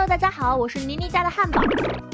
大家好，我是妮妮家的汉堡。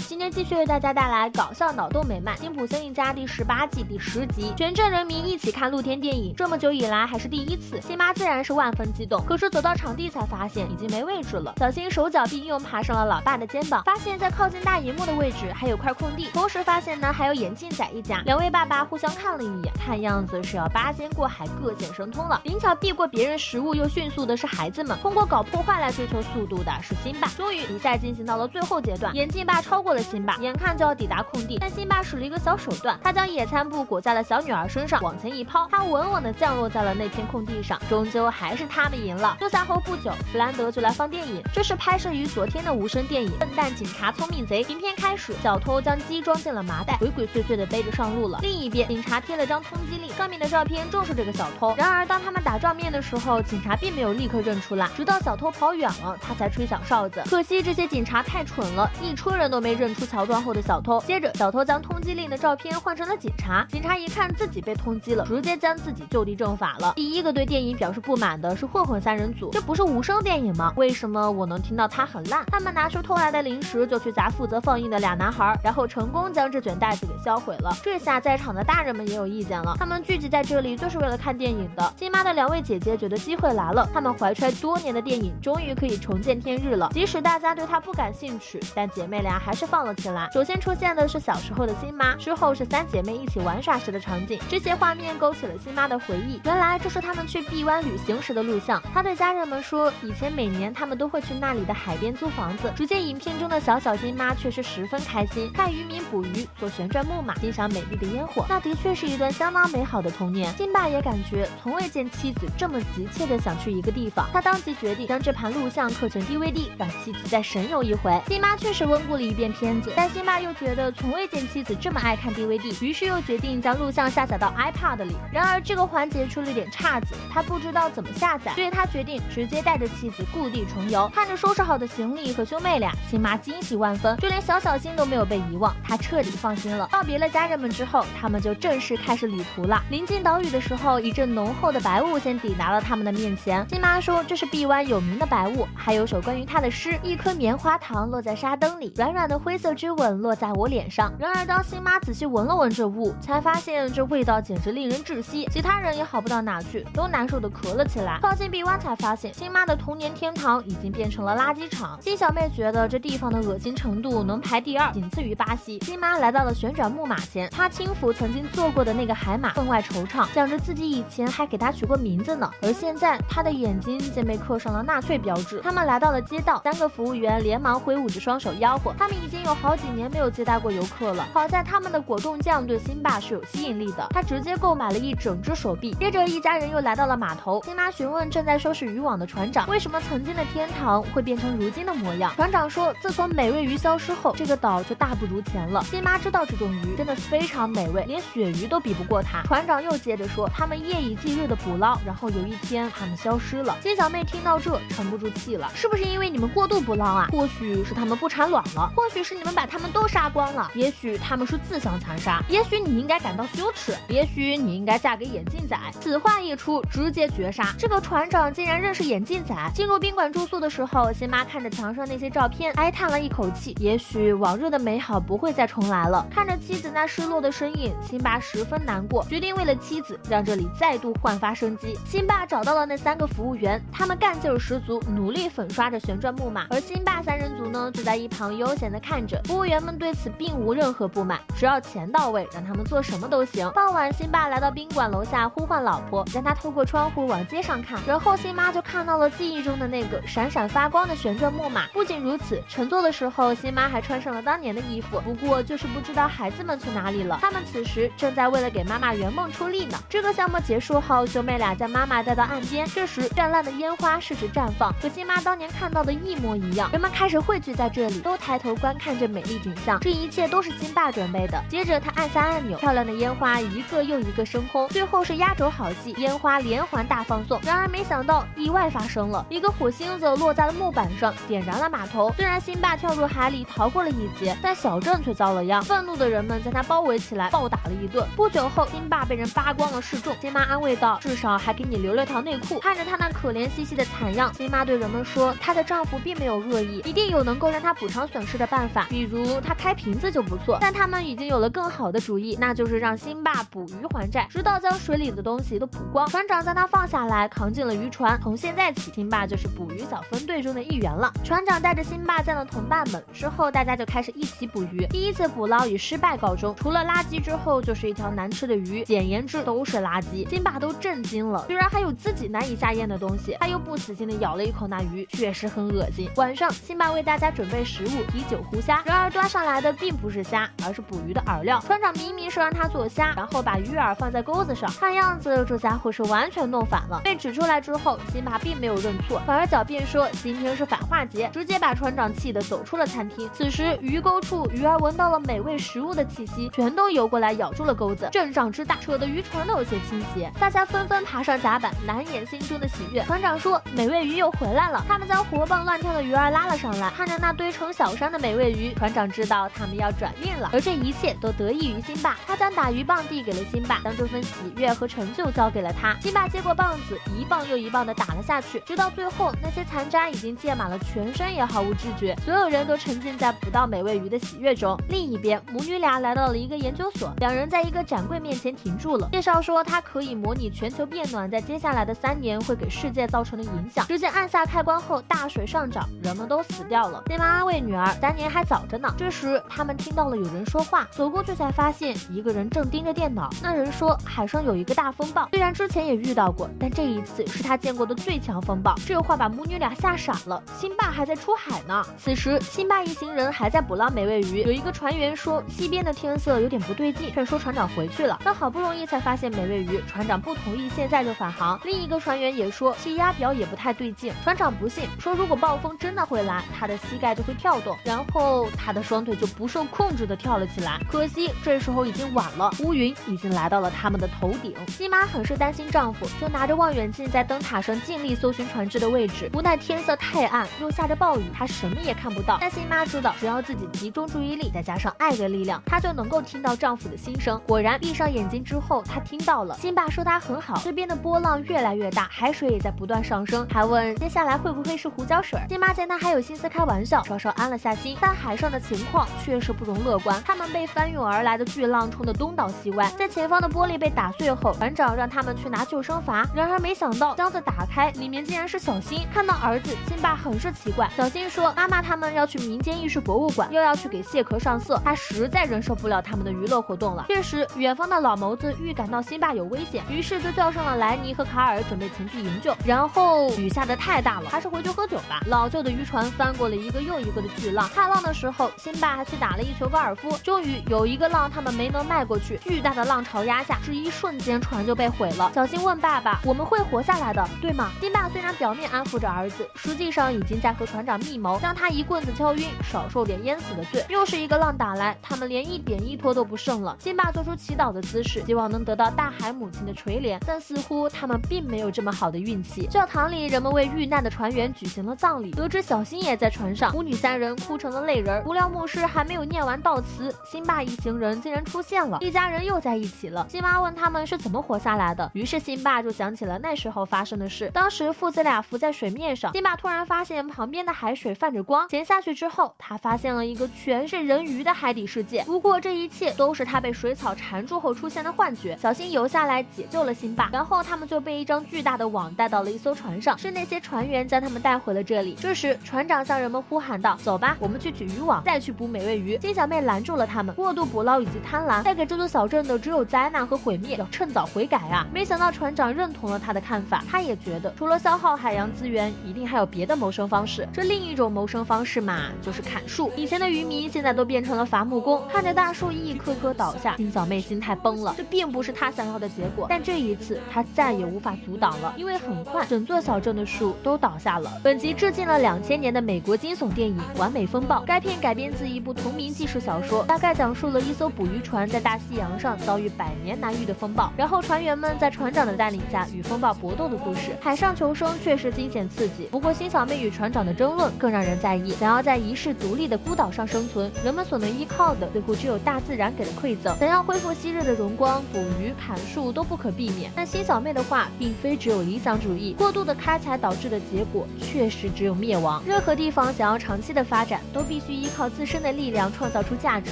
今天继续为大家带来搞笑脑洞美漫《辛普森一家》第18季第10集，全镇人民一起看露天电影，这么久以来还是第一次，辛巴自然是万分激动。可是走到场地才发现已经没位置了，小新手脚并用爬上了老爸的肩膀，发现在靠近大荧幕的位置还有块空地，同时发现呢还有眼镜仔一家。两位爸爸互相看了一眼，看样子是要八仙过海各显神通了。灵巧避过别人食物又迅速的是孩子们，通过搞破坏来追求速度的是辛巴。终于比赛进行到了最后阶段，眼镜爸超过了辛巴，眼看就要抵达空地，但辛巴使了一个小手段，他将野餐布裹在了小女儿身上，往前一抛，他稳稳地降落在了那片空地上，终究还是他们赢了。落下后不久，弗兰德就来放电影，这是拍摄于昨天的无声电影《笨蛋警察聪明贼》。影片开始，小偷将鸡装进了麻袋，鬼鬼祟祟地背着上路了。另一边，警察贴了张通缉令，上面的照片正是这个小偷。然而当他们打照面的时候，警察并没有立刻认出来，直到小偷跑远了，他才吹响哨子。可惜这些警察太蠢了，一车人都没认出桥段后的小偷。接着小偷将通缉令的照片换成了警察，警察一看自己被通缉了，直接将自己就地正法了。第一个对电影表示不满的是混混三人组，这不是无声电影吗？为什么我能听到它很烂？他们拿出偷来的零食就去砸负责放映的俩男孩，然后成功将这卷袋子给销毁了。这下在场的大人们也有意见了，他们聚集在这里就是为了看电影的。辛巴的两位姐姐觉得机会来了，他们怀揣多年的电影终于可以重见天日了。即使大家对它不感兴趣，但姐妹俩还是放了起来。首先出现的是小时候的辛妈，之后是三姐妹一起玩耍时的场景，这些画面勾起了辛妈的回忆。原来这是他们去碧湾旅行时的录像。她对家人们说，以前每年他们都会去那里的海边租房子。只见影片中的小辛妈却是十分开心，看渔民捕鱼，坐旋转木马，欣赏美丽的烟火。那的确是一段相当美好的童年。辛巴也感觉从未见妻子这么急切的想去一个地方，他当即决定将这盘录像刻成 DVD， 让妻子再神游一回。辛巴确实温故了一遍片子，但辛巴又觉得从未见妻子这么爱看 DVD， 于是又决定将录像下载到 iPad 里。然而这个环节出了点岔子，他不知道怎么下载，所以他决定直接带着妻子故地重游。看着收拾好的行李和兄妹俩，辛巴惊喜万分，就连小新都没有被遗忘，他彻底放心了。告别了家人们之后，他们就正式开始旅途了。临近岛屿的时候，一阵浓厚的白雾先抵达了他们的面前。辛巴说这是碧湾有名的白雾，还有首关于他的诗：一颗棉花糖落在沙灯里，软软的灰色之吻落在我脸上。然而当辛巴仔细闻了闻这雾，才发现这味道简直令人窒息，其他人也好不到哪去，都难受的咳了起来。靠近碧湾才发现，辛巴的童年天堂已经变成了垃圾场。辛小妹觉得这地方的恶心程度能排第2，仅次于巴西。辛妈来到了旋转木马前，她轻抚曾经坐过的那个海马，分外惆怅，想着自己以前还给他取过名字呢。而现在她的眼睛竟被刻上了纳粹标志。他们来到了街道，3个服务员连忙挥舞着双手吆喝，他们已经有好几年没有接待过游客了。好在他们的果冻酱对辛巴是有吸引力的，他直接购买了一整只手臂。接着一家人又来到了码头，辛妈询问正在收拾渔网的船长，为什么曾经的天堂会变成如今的模样。船长说，自从美味鱼消失后，这个岛就大不如前了。辛妈知道这种鱼真的非常美味，连鳕鱼都比不过它。船长又接着说，他们夜以继日的捕捞，然后有一天他们消失了。辛小妹听到这沉不住气了，是不是因为你们过度捕捞啊？或许是他们不产卵了，或许是你们把他们都杀光了，也许他们是自相残杀，也许你应该感到羞耻，也许你应该嫁给眼镜仔。此话一出，直接绝杀。这个船长竟然认识眼镜仔。进入宾馆住宿的时候，辛妈看着墙上那些照片，哀叹了一口气，也许往日的美好不会再重来了。看着妻子那失落的身影，辛巴十分难过，决定为了妻子让这里再度焕发生机。辛巴找到了那3个服务员，他们干劲儿十足，努力粉刷着旋转木马，而辛巴3人组呢就在一旁悠闲地看着。服务员们对此并无任何不满，只要钱到位，让他们做什么都行。傍晚，辛巴来到宾馆楼下呼唤老婆，让她透过窗户往街上看，然后辛妈就看到了记忆中的那个闪闪发光的旋转木马。不仅如此，乘坐的时候辛妈还穿上了当年的衣服，不过就是不知道孩子们去哪里了。他们此时正在为了给妈妈圆梦出力呢。这个项目结束后，兄妹俩将妈妈带到岸边，这时绚烂的烟花适时绽放，和辛妈当年看到的一模一样。人们开始汇聚在这里，都抬头观看着美丽景象。这一切都是辛爸准备的。接着他按下按钮，漂亮的烟花一个又一个升空，最后是压轴好戏，烟花连环大放送。然而没想到意外发生了，一个火星子落在了木板上，点燃了码头。虽然辛爸跳入海里逃过了一劫，但小镇却遭了殃。愤怒的人们将他包围起来，暴打了一顿。不久后，辛爸被人扒光了示众，辛妈安慰道：“至少还给你留了条内裤。”看着他那可怜兮兮的惨样，辛妈对人们说：“她的丈夫并没有恶意，一定有能够让他补偿损失的办法，比如他开瓶子就不错。但他们已经有了更好的主意，那就是让辛巴捕鱼还债，直到将水里的东西都捕光。船长将他放下来，扛进了渔船。从现在起，辛巴就是捕鱼小分队中的一员了。船长带着辛巴见了同伴们之后，大家就开始一起捕鱼。第一次捕捞以失败告终，除了垃圾之后就是一条难吃的鱼，简言之都是垃圾。辛巴都震惊了，居然还有自己难以下咽的东西。他又不死心的咬了一口那鱼，确实很恶心。晚上，辛巴为大家准备食物，啤酒、糊虾。然而端上来的并不是虾，而是捕鱼的饵料。船长明明是让他做虾，然后把鱼饵放在钩子上，看样子这家伙是完全弄反了。被指出来之后，辛巴并没有认错，反而狡辩说今天是反话节，直接把船长气得走出了餐厅。此时鱼钩处，鱼儿闻到了美味食物的气息，全都游过来咬住了钩子。阵仗之大，扯得渔船都有些倾斜，大家纷纷爬上甲板，难掩心中的喜悦。船长说美味鱼又回来了，他们将活蹦乱跳的鱼儿拉了上来，看着那堆成小山的美味鱼，船长知道他们要转运了。而这一切都得益于辛巴，他将打鱼棒递给了辛巴，将这份喜悦和成就交给了他。辛巴接过棒子，一棒又一棒的打了下去，直到最后那些残渣已经溅满了全身，也毫无知觉。所有人都沉浸在捕到美味鱼的喜悦中。另一边，母女俩来到了一个研究所，两人在一个展柜面前停住了，介绍说它可以模拟全球变暖在接下来的3年会给世界造成的影响。只见按下开关后，大水上涨，人们都死掉了。辛巴安慰女儿，3年还早着呢。这时他们听到了有人说话，走过去才发现一个人正盯着电脑。那人说海上有一个大风暴，虽然之前也遇到过，但这一次是他见过的最强风暴。这话把母女俩吓傻了，辛巴还在出海呢。此时辛巴一行人还在捕捞美味鱼，有一个船员说西边的天色有点不对劲，劝说船长回去了。但好不容易才发现美味鱼，船长不同意现在就返航。另一个船员也说气压表也不太对劲，船长不信，说如果暴风真的会来，他的膝盖就会跳动，然后他的双腿就不受控制的跳了起来。可惜这时候已经晚了，乌云已经来到了他们的头顶。西妈很是担心丈夫，就拿着望远镜在灯塔上尽力搜寻船只的位置。无奈天色太暗，又下着暴雨，她什么也看不到。但辛巴知道，只要自己集中注意力，再加上爱的力量，她就能够听到丈夫的心声。果然，闭上眼睛之后，她听到了。辛巴说她很好，这边的波浪越来越大，海水也在不断上升，还问接下来会不会是胡椒水。辛巴见她还有心思开玩笑，稍稍安了下心。但海上的情况确实不容乐观，他们被翻涌而来的巨浪冲得东倒西歪。在前方的玻璃被打碎后，船长让他们去拿救生筏，然而没想到箱子打开，里面竟然是小新。看到儿子，辛巴很是奇怪。小新说妈妈他们要去民间艺术博物馆，又要去给蟹壳上色，他实在忍受不了他们的娱乐活动了。这时远方的老谋子预感到辛巴有危险，于是就叫上了莱尼和卡尔，准备前去营救。然后雨下得太大了，还是回去喝酒吧。老旧的渔船翻过了一个又一个的巨浪，踏浪的时候辛巴还去打了一球高尔夫。终于有一个浪他们没能迈过去，巨大的浪潮压下，只一瞬间船就被毁了。小新问爸爸，我们会活下来的对吗？辛巴虽然表面安抚着儿子，实际上已经在和船长密谋，将他一棍子敲晕，少受点淹死的罪。又是一个浪打来，他们连一点依托都不剩了。辛巴做出祈祷的姿势，希望能得到大海母亲的垂怜，但似乎他们并没有这么好的运气。教堂里人们为遇难的船员举行了葬礼，得知小新也在船上，母女3人哭成了泪人。不料牧师还没有念完悼词，辛巴一行人竟然出现了，一家人又在一起了。辛巴问他们是怎么活下来的，于是辛巴就想起了那时候发生的事。当时父子俩浮在水面上，辛巴突然发现旁边的海水泛着光，潜下去之后，他发现了一个全是人鱼的海底世界。不过这一切都是他被水草缠住后出现的幻觉。小新游下来解救了辛巴，然后他们就被一张巨大的网带到了一艘船上，是那些船员将他们带回了这里。这时船长向人们呼喊道，走吧，我们去取渔网，再去捕美味鱼。金小妹拦住了他们，过度捕捞以及贪婪带给这座小镇的只有灾难和毁灭，要趁早悔改啊！没想到船长认同了他的看法，他也觉得除了消耗海洋资源，一定还有别的谋生方式。这另一种谋生方式嘛，就是砍树。以前的渔民现在都变成了伐木工，看着大树一棵棵倒下，金小妹心态崩了。这并不是她想要的结果，但这一次她再也无法阻挡了，因为很快整座小镇的树都倒下了。本集致敬了2000年的美国惊悚电影《完美风暴》，该片改编自一部同名纪实小说，大概讲述了一艘捕鱼船在大西洋上遭遇100年难遇的风暴，然后船员们在船长的带领下与风暴搏斗的故事。海上求生确实惊险刺激，不过新小妹与船长的争论更让人在意。想要在遗世独立的孤岛上生存，人们所能依靠的似乎只有大自然给的馈赠。想要恢复昔日的荣光，捕鱼、砍树都不可避免。但新小妹的话并非只有理想主义，过度的开采导致的结果确实只有灭亡。任何地方想要长期的发展，都必须依靠自身的力量创造出价值。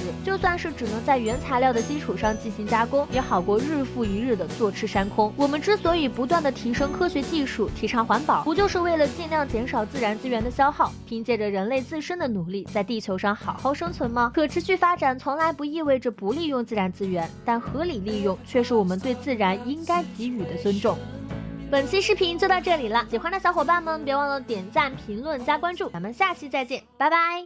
就算是只能在原材料的基础上进行加工，也好过日复一日的坐吃山空。我们之所以不断的提升科学技术，提倡环保，不就是为了尽量减少自然资源的消耗，凭借着人类自身的努力，在地球上好好生存吗？可持续发展从来不意味着不利用自然资源，但合理利用却是我们对自然应该给予的尊重。本期视频就到这里了，喜欢的小伙伴们别忘了点赞、评论、加关注，咱们下期再见，拜拜。